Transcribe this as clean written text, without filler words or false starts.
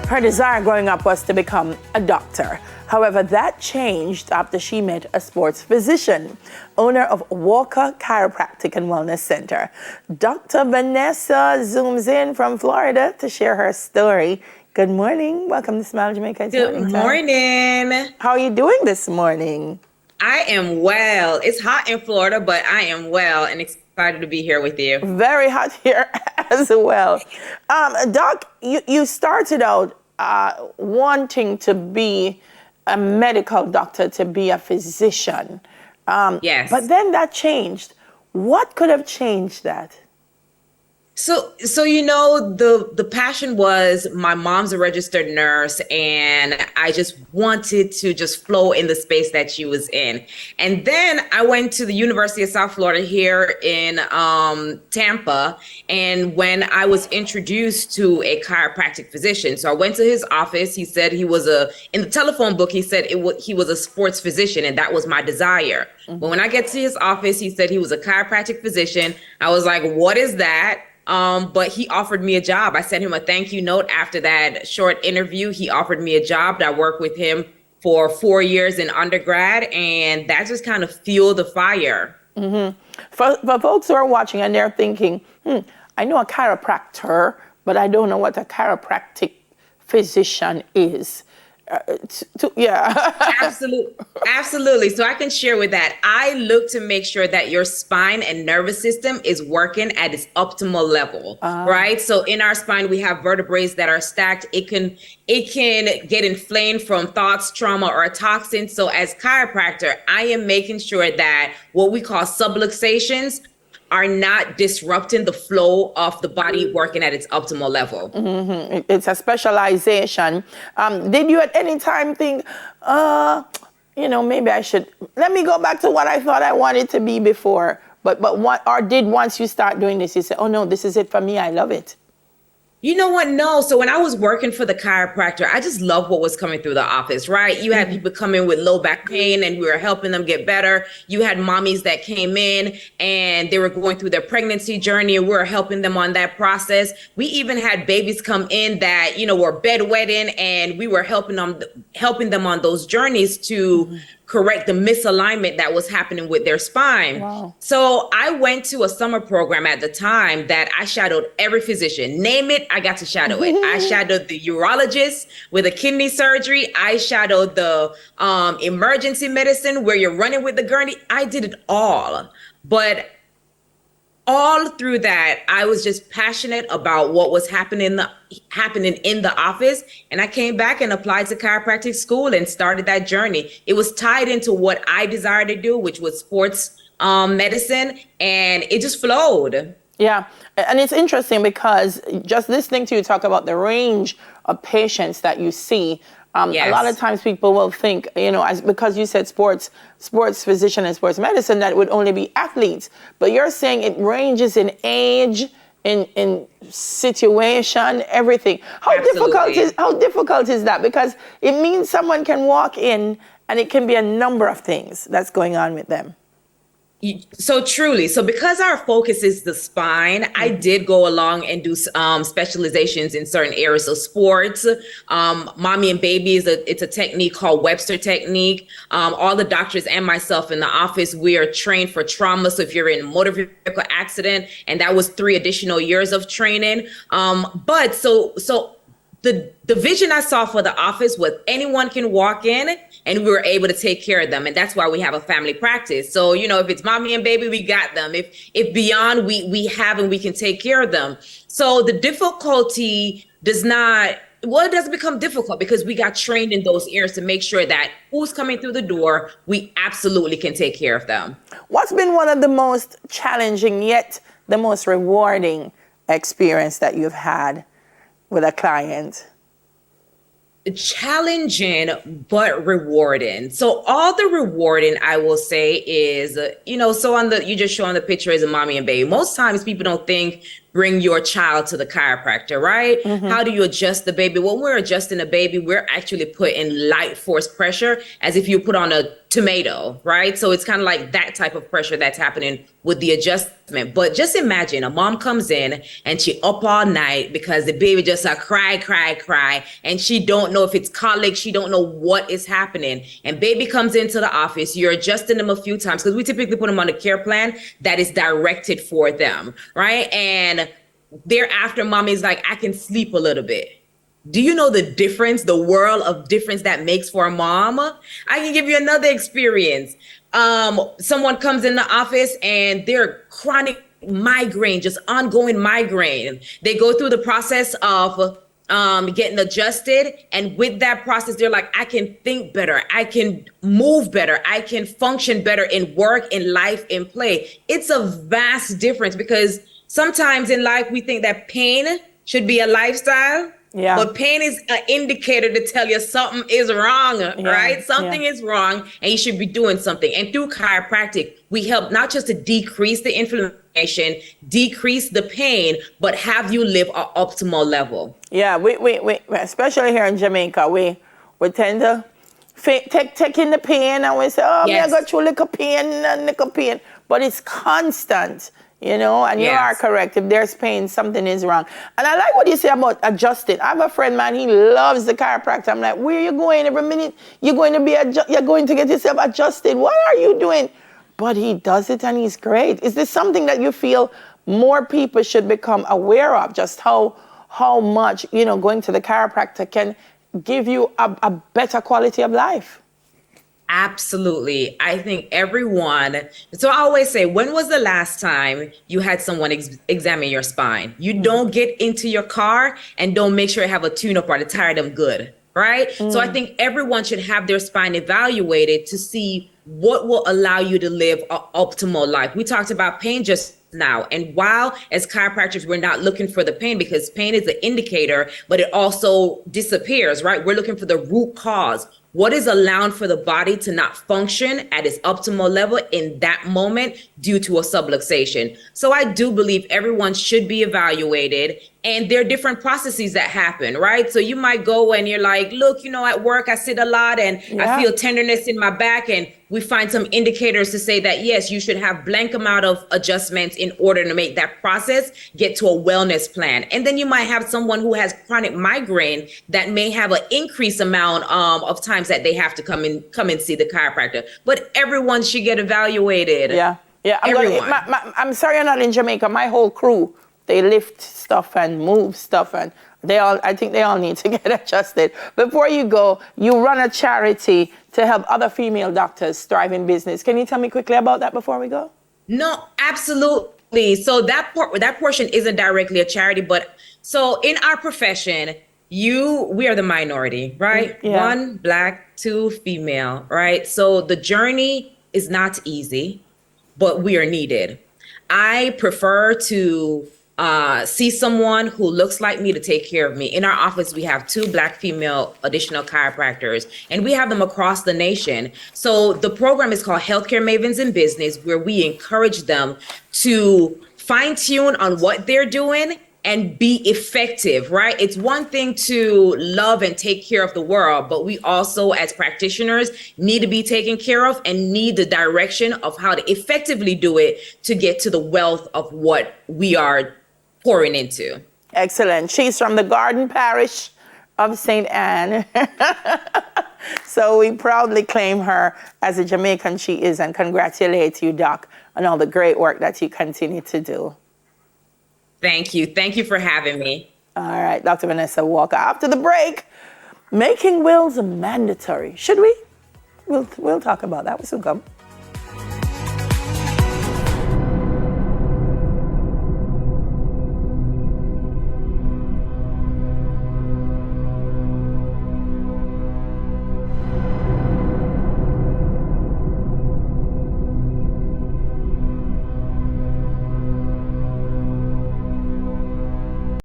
Her desire growing up was to become a doctor. However, that changed after she met a sports physician, owner of Walker Chiropractic and Wellness Center. Dr. Venessa zooms in from Florida to share her story. Good morning. Welcome to Smile Jamaica. Good morning. How are you doing this morning? I am well. It's hot in Florida, but I am well and excited to be here with you. Very hot here as well. Doc, you started out wanting to be a medical doctor, to be a physician. Yes. But then that changed. What could have changed that? So the passion was, my mom's a registered nurse and I just wanted to just flow in the space that she was in. And then I went to the University of South Florida here in Tampa. And when I was introduced to a chiropractic physician, so I went to his office. He said he was in the telephone book, he said he was a sports physician, and that was my desire. Mm-hmm. But when I get to his office, he said he was a chiropractic physician. I was like, what is that? But he offered me a job. I sent him a thank you note after that short interview. He offered me a job. I worked with him for 4 years in undergrad, and that just kind of fueled the fire. Mm-hmm. For folks who are watching and they're thinking, I know a chiropractor, but I don't know what a chiropractic physician is. Absolutely. So I can share with that. I look to make sure that your spine and nervous system is working at its optimal level, right? So in our spine, we have vertebrae that are stacked. It can get inflamed from thoughts, trauma, or a toxin. So as chiropractor, I am making sure that what we call subluxations are not disrupting the flow of the body working at its optimal level. Mm-hmm. It's a specialization. Did you at any time think, maybe I should, let me go back to what I thought I wanted to be before, but once you start doing this, you say, oh no, this is it for me, I love it? You know what? No. So when I was working for the chiropractor, I just loved what was coming through the office, right? You had people come in with low back pain and we were helping them get better. You had mommies that came in and they were going through their pregnancy journey and we were helping them on that process. We even had babies come in that, were bedwetting, and we were helping them on those journeys to correct the misalignment that was happening with their spine. Wow. So I went to a summer program at the time that I shadowed every physician. Name it, I got to shadow it. I shadowed the urologist with a kidney surgery. I shadowed the emergency medicine where you're running with the gurney. I did it all. But all through that, I was just passionate about what was happening in the office. And I came back and applied to chiropractic school and started that journey. It was tied into what I desired to do, which was sports medicine, and it just flowed. Yeah, and it's interesting because just listening to you talk about the range of patients that you see, Yes. A lot of times people will think, because you said sports physician and sports medicine, that it would only be athletes. But you're saying it ranges in age, in situation, everything. How difficult is that? Because it means someone can walk in and it can be a number of things that's going on with them. So truly, because our focus is the spine, I did go along and do specializations in certain areas. So sports, mommy and baby it's a technique called Webster technique. All the doctors and myself in the office, we are trained for trauma. So if you're in a motor vehicle accident, and that was 3 additional years of training. But the vision I saw for the office was anyone can walk in and we were able to take care of them. And that's why we have a family practice. So, if it's mommy and baby, we got them. If beyond, we have and we can take care of them. So the difficulty it doesn't become difficult because we got trained in those areas to make sure that who's coming through the door, we absolutely can take care of them. What's been one of the most challenging yet the most rewarding experience that you've had with a client? Challenging but rewarding. So all the rewarding, I will say, is so you just show on the picture is a mommy and baby. Most times people don't think bring your child to the chiropractor, right? Mm-hmm. How do you adjust the baby? When we're adjusting the baby, we're actually putting light force pressure as if you put on a tomato, right? So it's kind of like that type of pressure that's happening with the adjustment. But just imagine a mom comes in and she up all night because the baby just cry, and she don't know if it's colic, she don't know what is happening. And baby comes into the office, you're adjusting them a few times because we typically put them on a care plan that is directed for them, right? And thereafter, mommy's like, I can sleep a little bit. Do you know the difference, the world of difference that makes for a mom? I can give you another experience. Someone comes in the office and they're chronic migraine, just ongoing migraine. They go through the process of getting adjusted. And with that process, they're like, I can think better. I can move better. I can function better in work, in life, in play. It's a vast difference because sometimes in life, we think that pain should be a lifestyle. Yeah. But pain is an indicator to tell you something is wrong, right? Something is wrong and you should be doing something. And through chiropractic, we help not just to decrease the inflammation, decrease the pain, but have you live an optimal level. Yeah, we especially here in Jamaica, we tend to take in the pain and we say, oh, yes, I got through little pain. But it's constant. You know, and you are correct. If there's pain, something is wrong. And I like what you say about adjusting. I have a friend, man, he loves the chiropractor. I'm like, where are you going? Every minute you're going to get yourself adjusted. What are you doing? But he does it and he's great. Is this something that you feel more people should become aware of? Just how much, you know, going to the chiropractor can give you a better quality of life? Absolutely. I think everyone. So I always say, when was the last time you had someone examine your spine? You don't get into your car and don't make sure you have a tune-up or to tire them good, right? So I think everyone should have their spine evaluated to see what will allow you to live an optimal life. We talked about pain just now. And while as chiropractors, we're not looking for the pain because pain is an indicator, but it also disappears, right? We're looking for the root cause. What is allowing for the body to not function at its optimal level in that moment due to a subluxation? So I do believe everyone should be evaluated, and there are different processes that happen, right? So you might go and you're like, look, you know, at work, I sit a lot and I feel tenderness in my back. And we find some indicators to say that, yes, you should have blank amount of adjustments in order to make that process get to a wellness plan. And then you might have someone who has chronic migraine that may have an increased amount of times that they have to come and see the chiropractor. But everyone should get evaluated. Yeah. I'm sorry you're not in Jamaica. My whole crew, they lift stuff and move stuff, and I think they all need to get adjusted. Before you go, you run a charity to help other female doctors thrive in business. Can you tell me quickly about that before we go? No, absolutely. So that portion isn't directly a charity, but so in our profession, we are the minority, right? Yeah. 1 Black, 2 female, right? So the journey is not easy, but we are needed. I prefer to see someone who looks like me to take care of me. In our office, we have 2 Black female additional chiropractors, and we have them across the nation. So the program is called Healthcare Mavens in Business, where we encourage them to fine tune on what they're doing and be effective, right? It's one thing to love and take care of the world, but we also, as practitioners, need to be taken care of and need the direction of how to effectively do it to get to the wealth of what we are pouring into. Excellent. She's from the Garden Parish of St. Anne. So we proudly claim her as a Jamaican she is, and congratulate you, Doc, on all the great work that you continue to do. Thank you. Thank you for having me. All right, Dr. Venessa Walker. After the break, making wills mandatory. Should we? We'll talk about that. We'll soon come.